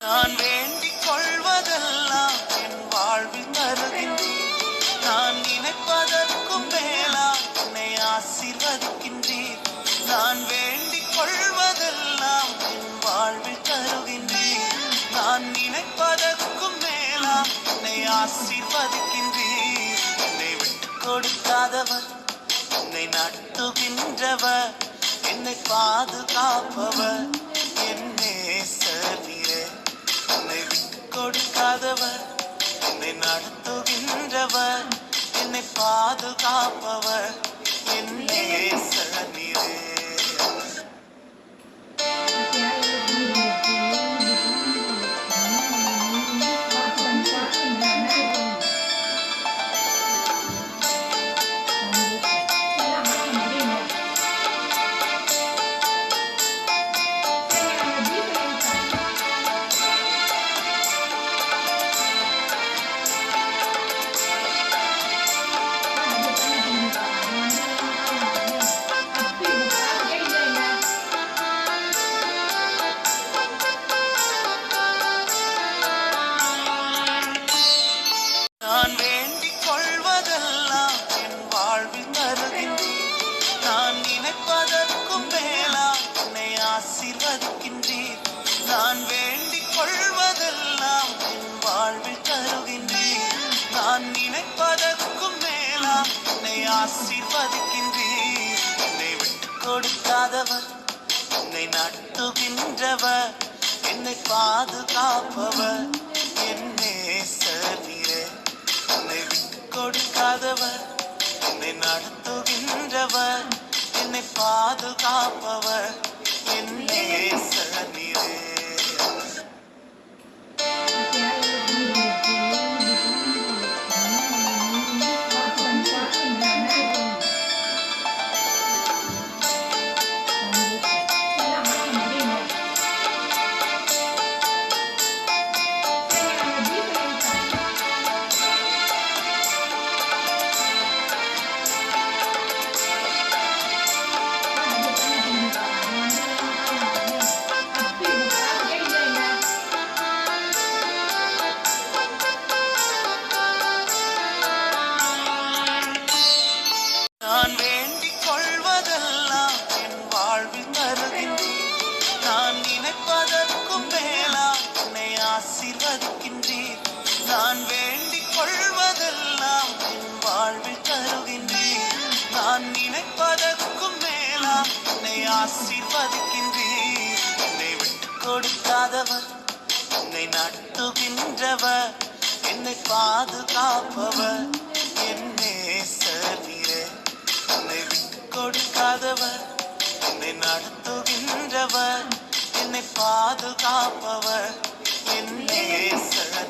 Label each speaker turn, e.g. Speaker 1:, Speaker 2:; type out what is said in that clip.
Speaker 1: நான் வேண்டிக் கொள்வதெல்லாம் என் வாழ்வில் தருகின்றீர். நான் நினைப்பதற்கும் மேலாம் என்னை ஆசீர்வதிக்கின்றீர். நான் வேண்டிக் கொள்வதெல்லாம் என் வாழ்வில் தருகின்றீர். நான் நினைப்பதற்கும் மேலாம் என்னை ஆசீர்வதிக்கின்றீர். என்னை விட்டுக் கொடுக்காதவர், என்னை நடத்துகின்றவர், என்னை பாதுகாப்பவர், என் நேசர் நீரே. என்னை விட்டுக் கொடுக்காதவர், என்னை நடத்துகின்றவர், என்னை பாதுகாப்பவர், என் நேசர் நீரே. நான் வேண்டிக் கொள்வதெல்லாம் என் வாழ்வில் தருகின்றீர். நான் நினைப்பதற்கும் மேலாம் என்னை ஆசீர்வதிக்கின்றீர். நான் வேண்டிக் கொள்வதெல்லாம் என் வாழ்வில் தருகின்றீர். நான் நினைப்பதற்கும் மேலாம் என்னை ஆசீர்வதிக்கின்றீர். என்னை விட்டுக் கொடுக்காதவர், என்னை நடத்துகின்றவர், என்னை பாதுகாப்பவர், என் நேசர் நீரே. என்னை விட்டுக் கொடுக்காதவர், என்னை நடத்துகின்றவர், என்னை பாதுகாப்பவர், என் நேசர் நீரே. நான் வேண்டிக் கொள்வதெல்லாம் என் வாழ்வில் தருகின்றீர். நான் நினைப்பதற்கும் மேலாம் என்னை ஆசீர்வதிக்கின்றீர். நான் வேண்டிக் கொள்வதெல்லாம் என் வாழ்வில் தருகின்றீர். நான் நினைப்பதற்கும் மேலாம் என்னை ஆசீர்வதிக்கின்றீர். என்னை விட்டுக் கொடுக்காதவர், என்னை நடத்துகின்றவர், என்னை பாதுகாப்பவர், என் நேசர் நீரே. என்னை விட்டுக் கொடுக்காதவர், என்னை நடத்துகின்றவர், என்னை பாதுகாப்பவர், என் நேசர்